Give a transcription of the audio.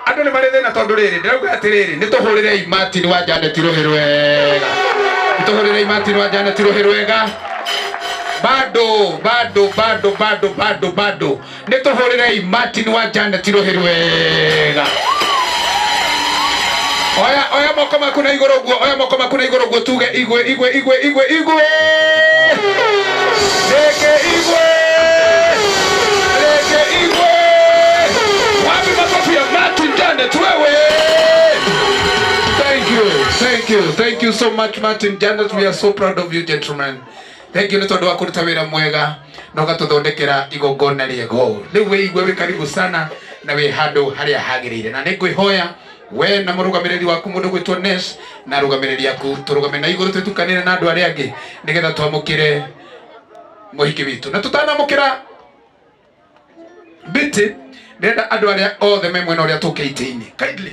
Andu ni marĩ thĩna tondũ rĩrĩ ndĩrauga atĩrĩrĩ nĩtũhũrĩrei Martin wa Janet rũhĩ rwega, nĩtũhũrĩrei Martin wa Janet rũhĩ rwega. Bado nĩtũhũrĩrei Martin wa Janet rũhĩ rwega. Oya moko maku na igũrũ guo, oya moko maku na igũrũ guo, tuge igwe. Reke igwe. Wapi makofi ya Martin Janet wewe. Thank you so much Martin Janet. We are so proud of you gentlemen. Thank you nĩtondũ wa kũruta wĩra mwega na ũgatũthondekera igongona rĩego. Rĩu we igwe wĩ karibu sana na wĩ handũ harĩa hagĩrĩire, na nĩngwĩhoya we na mũrũgamĩrĩri waku mũndũ gwĩtwo Ness na rũgamĩrĩri aku tũrũgame na igũrũ twĩtukanĩre na andũ arĩa angĩ nĩgetha twamũkĩre mũhiki witũ. Na tũtanamũkĩra biti ndĩrenda andũ arĩa othe me mwena ũrĩa tũke itĩ-inĩ kindly